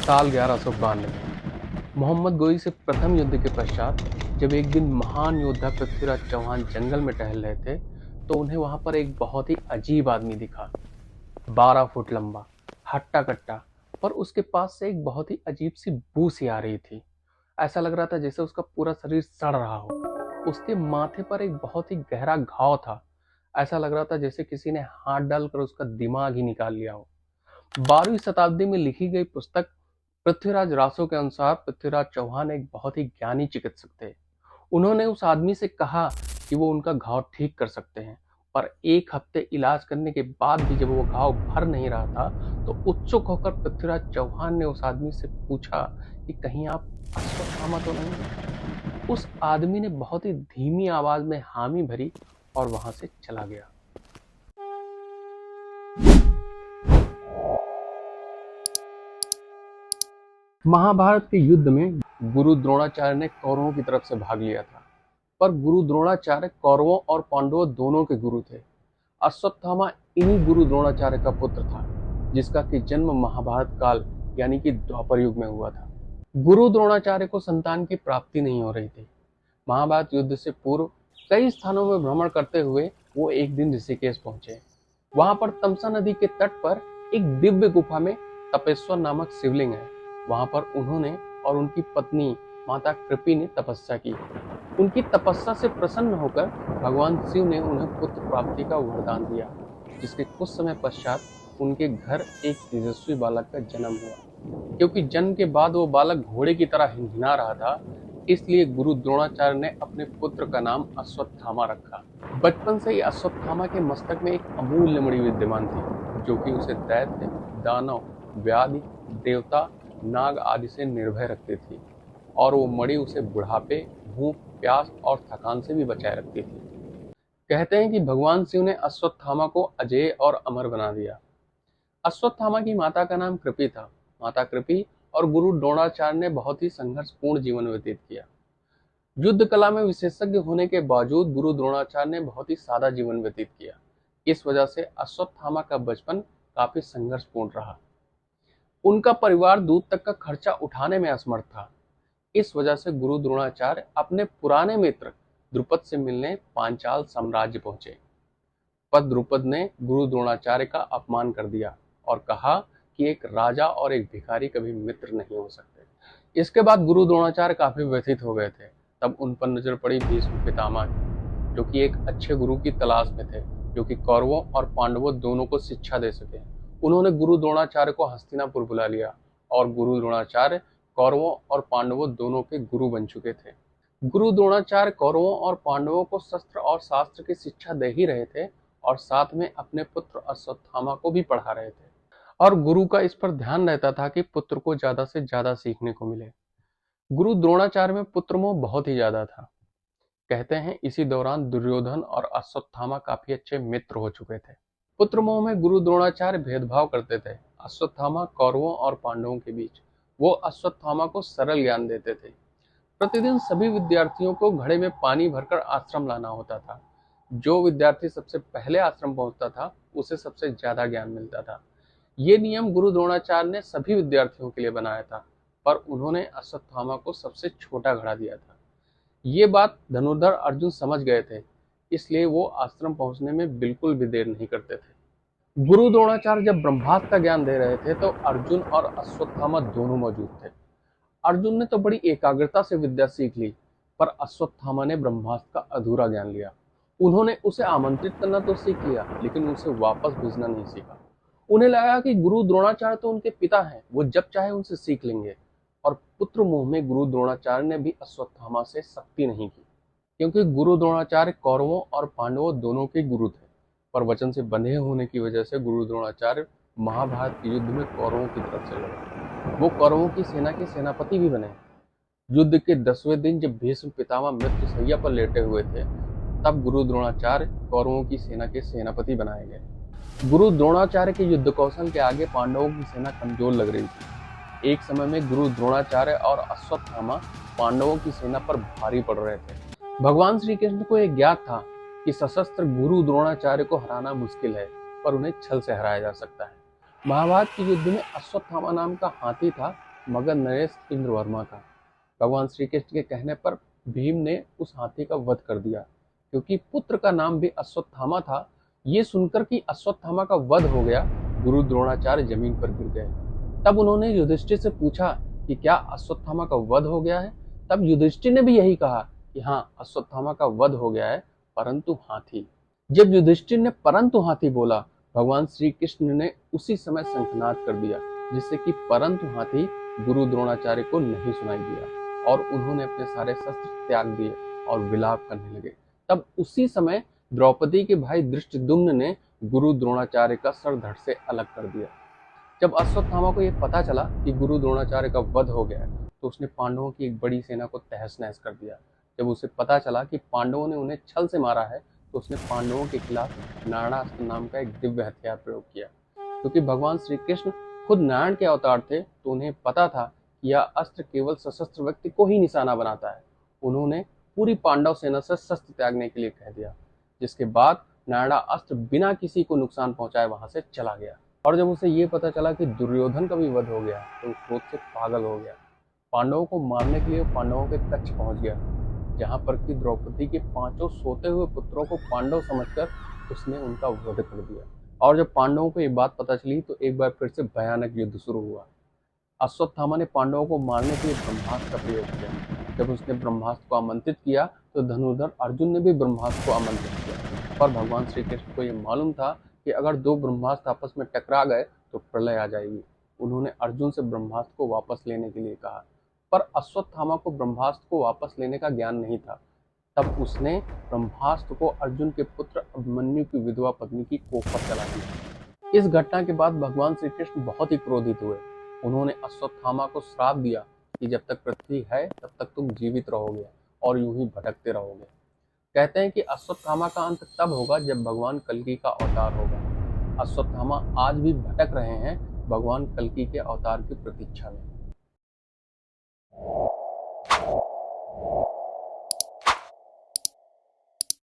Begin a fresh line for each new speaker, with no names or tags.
साल 1192 मोहम्मद गोई से प्रथम युद्ध के पश्चात जब एक दिन महान योद्धा पृथ्वीराज चौहान जंगल में टहल रहे थे तो उन्हें वहां पर एक बहुत ही अजीब आदमी दिखा। 12 फुट लंबा, हट्टा कट्टा, पर उसके पास से एक बहुत ही अजीब सी बू सी आ रही थी। ऐसा लग रहा था जैसे उसका पूरा शरीर सड़ रहा हो। उसके माथे पर एक बहुत ही गहरा घाव था। ऐसा लग रहा था जैसे किसी ने हाथ डालकर उसका दिमाग ही निकाल लिया हो। 12वीं शताब्दी में लिखी गई पुस्तक पृथ्वीराज रासो के अनुसार पृथ्वीराज चौहान एक बहुत ही ज्ञानी चिकित्सक थे। उन्होंने उस आदमी से कहा कि वो उनका घाव ठीक कर सकते हैं, पर 1 हफ्ते इलाज करने के बाद भी जब वो घाव भर नहीं रहा था तो उत्सुक होकर पृथ्वीराज चौहान ने उस आदमी से पूछा कि कहीं आप अश्वत्थामा तो नहीं। उस आदमी ने बहुत ही धीमी आवाज में हामी भरी और वहां से चला गया। महाभारत के युद्ध में गुरु द्रोणाचार्य ने कौरवों की तरफ से भाग लिया था, पर गुरु द्रोणाचार्य कौरवों और पांडवों दोनों के गुरु थे। अश्वत्थामा इन्हीं गुरु द्रोणाचार्य का पुत्र था, जिसका कि जन्म महाभारत काल यानी कि द्वापर युग में हुआ था। गुरु द्रोणाचार्य को संतान की प्राप्ति नहीं हो रही थी। महाभारत युद्ध से पूर्व कई स्थानों में भ्रमण करते हुए वो एक दिन ऋषिकेश पहुंचे। वहां पर तमसा नदी के तट पर एक दिव्य गुफा में तपेश्वर नामक शिवलिंग है। वहां पर उन्होंने और उनकी पत्नी माता कृपी ने तपस्या की। उनकी तपस्या से प्रसन्न होकर भगवान शिव ने उन्हें पुत्र प्राप्ति का वरदान दिया, जिसके कुछ समय पश्चात उनके घर एक तेजस्वी बालक का जन्म हुआ। क्योंकि जन्म के बाद वो बालक घोड़े की तरह हिनहिना रहा था, इसलिए गुरु द्रोणाचार्य ने अपने पुत्र का नाम अश्वत्थामा रखा। बचपन से ही अश्वत्थामा के मस्तक में एक अमूल्य मणि विद्यमान थी, जो कि उसे दैत्य, दानव, व्याधि, देवता, नाग आदि से निर्भय रखती थी, और वो मणि उसे बुढ़ापे, भूख, प्यास और थकान से भी बचाए रखती थी। कहते हैं कि भगवान शिव ने अश्वत्थामा को अजेय और अमर बना दिया। अश्वत्थामा की माता का नाम कृपी था। माता कृपी और गुरु द्रोणाचार्य ने बहुत ही संघर्षपूर्ण जीवन व्यतीत किया। युद्ध कला में विशेषज्ञ होने के बावजूद गुरु द्रोणाचार्य ने बहुत ही सादा जीवन व्यतीत किया। इस वजह से अश्वत्थामा का बचपन काफी संघर्षपूर्ण रहा। उनका परिवार दूध तक का खर्चा उठाने में असमर्थ था। इस वजह से गुरु द्रोणाचार्य अपने पुराने मित्र द्रुपद से मिलने पांचाल साम्राज्य पहुंचे। पर द्रुपद ने गुरु द्रोणाचार्य का अपमान कर दिया और कहा कि एक राजा और एक भिखारी कभी मित्र नहीं हो सकते। इसके बाद गुरु द्रोणाचार्य काफी व्यथित हो गए थे। तब उन पर नजर पड़ी भीष्म पितामह की, जो कि एक अच्छे गुरु की तलाश में थे, जो कि कौरवों और पांडवों दोनों को शिक्षा दे सके। उन्होंने गुरु द्रोणाचार्य को हस्तिनापुर बुला लिया और गुरु द्रोणाचार्य कौरवों और पांडवों दोनों के गुरु बन चुके थे। गुरु द्रोणाचार्य कौरवों और पांडवों को शस्त्र और शास्त्र की शिक्षा दे ही रहे थे और साथ में अपने पुत्र अश्वत्थामा को भी पढ़ा रहे थे, और गुरु का इस पर ध्यान रहता था कि पुत्र को ज्यादा से ज्यादा सीखने को मिले। गुरु द्रोणाचार्य में पुत्र मोह बहुत ही ज्यादा था। कहते हैं इसी दौरान दुर्योधन और अश्वत्थामा काफी अच्छे मित्र हो चुके थे। पुत्र मोह में गुरु द्रोणाचार्य भेदभाव करते थे अश्वत्थामा, कौरवों और पांडवों के बीच। वो अश्वत्थामा को सरल ज्ञान देते थे। प्रतिदिन सभी विद्यार्थियों को घड़े में पानी भरकर आश्रम लाना होता था। जो विद्यार्थी सबसे पहले आश्रम पहुंचता था उसे सबसे ज्यादा ज्ञान मिलता था। ये नियम गुरु द्रोणाचार्य ने सभी विद्यार्थियों के लिए बनाया था, पर उन्होंने अश्वत्थामा को सबसे छोटा घड़ा दिया था। ये बात धनुर्धर अर्जुन समझ गए थे, इसलिए वो आश्रम पहुंचने में बिल्कुल भी देर नहीं करते थे। गुरु द्रोणाचार्य जब ब्रह्मास्त्र का ज्ञान दे रहे थे तो अर्जुन और अश्वत्थामा दोनों मौजूद थे। अर्जुन ने तो बड़ी एकाग्रता से विद्या सीख ली, पर अश्वत्थामा ने ब्रह्मास्त्र का अधूरा ज्ञान लिया। उन्होंने उसे आमंत्रित करना तो सीख लिया, लेकिन उसे वापस भेजना नहीं सीखा। उन्हें लगा कि गुरु द्रोणाचार्य तो उनके पिता हैं, वो जब चाहे उनसे सीख लेंगे। और पुत्र मोह में गुरु द्रोणाचार्य ने भी अश्वत्थामा से सख्ती नहीं की, क्योंकि गुरु द्रोणाचार्य कौरवों और पांडवों दोनों के गुरु थे, पर वचन से बंधे होने की वजह से गुरु द्रोणाचार्य महाभारत के युद्ध में कौरवों की तरफ से लड़े। वो कौरवों की सेना के सेनापति भी बने। युद्ध के 10वें दिन जब भीष्म पितामह मृत्यु शैया पर लेटे हुए थे, तब गुरु द्रोणाचार्य कौरवों की सेना के सेनापति बनाए गए। गुरु द्रोणाचार्य के युद्ध कौशल के आगे पांडवों की सेना कमजोर लग रही थी। एक समय में गुरु द्रोणाचार्य और अश्वत्थामा पांडवों की सेना पर भारी पड़ रहे थे। भगवान श्री कृष्ण को यह ज्ञात था कि सशस्त्र गुरु द्रोणाचार्य को हराना मुश्किल है, पर उन्हें छल से हराया जा सकता है। महाभारत के युद्ध में अश्वत्थामा नाम का हाथी था, मगध नरेश इंद्रवर्मा का। भगवान श्री कृष्ण के कहने पर भीम ने उस हाथी का वध कर दिया, क्योंकि पुत्र का नाम भी अश्वत्थामा था। ये सुनकर कि अश्वत्थामा का वध हो गया, गुरु द्रोणाचार्य जमीन पर गिर गए। तब उन्होंने युधिष्ठिर से पूछा कि क्या अश्वत्थामा का वध हो गया है। तब युधिष्ठिर ने भी यही कहा कि हाँ, अश्वत्थामा का वध हो गया है, परंतु हाथी। जब युधिष्ठिर ने परंतु हाथी बोला, भगवान श्री कृष्ण ने उसी समय शंखनाद कर दिया, जिससे कि परंतु हाथी गुरु द्रोणाचार्य को नहीं सुनाई दिया और उन्होंने अपने सारे शस्त्र त्याग दिए और विलाप करने लगे। तब उसी समय द्रौपदी के भाई धृष्टद्युम्न ने गुरु द्रोणाचार्य का सर धड़ से अलग कर दिया। जब अश्वत्थामा को यह पता चला कि गुरु द्रोणाचार्य का वध हो गया है, तो उसने पांडवों की एक बड़ी सेना को तहस नहस कर दिया। जब उसे पता चला कि पांडवों ने उन्हें छल से मारा है, तो उसने पांडवों के खिलाफ नारायणास्त्र नाम का एक दिव्य हथियार प्रयोग किया। क्योंकि भगवान श्री कृष्ण खुद नारायण के अवतार थे, तो उन्हें पता था कि यह अस्त्र केवल सशस्त्र व्यक्ति को ही निशाना बनाता है। उन्होंने पूरी पांडव सेना से शस्त्र त्यागने के लिए कह दिया, जिसके बाद नारायणास्त्र बिना किसी को नुकसान पहुंचाए वहां से चला गया। और जब उसे ये पता चला कि दुर्योधन का भी वध हो गया, तो वो क्रोध से पागल हो गया। पांडवों को मारने के लिए पांडवों के कक्ष पहुंच गया, जहां पर कि द्रौपदी के 5 सोते हुए पुत्रों को पांडव समझकर उसने उनका वध कर दिया। और जब पांडवों को ये बात पता चली, तो एक बार फिर से भयानक युद्ध शुरू हुआ। अश्वत्थामा ने पांडवों को मारने के लिए ब्रह्मास्त्र का प्रयोग किया। जब उसने ब्रह्मास्त्र को आमंत्रित किया, तो धनुर्धर अर्जुन ने भी ब्रह्मास्त्र को आमंत्रित किया। पर भगवान श्री कृष्ण को यह मालूम था कि अगर 2 ब्रह्मास्त्र आपस में टकरा गए तो प्रलय आ जाएगी। उन्होंने अर्जुन से ब्रह्मास्त्र को वापस लेने के लिए कहा, पर अश्वत्थामा को ब्रह्मास्त्र को वापस लेने का ज्ञान नहीं था। तब उसने ब्रह्मास्त्र को अर्जुन के पुत्र अभिमन्यु की विधवा पत्नी की कोख पर चला दिया। इस घटना के बाद भगवान श्री कृष्ण बहुत ही क्रोधित हुए। उन्होंने अश्वत्थामा को श्राप दिया कि जब तक पृथ्वी है तब तक तुम जीवित रहोगे और यूं ही भटकते रहोगे। कहते हैं कि अश्वत्थामा का अंत तब होगा जब भगवान कल्कि का अवतार होगा। अश्वत्थामा आज भी भटक रहे हैं भगवान कल्कि के अवतार की प्रतीक्षा में।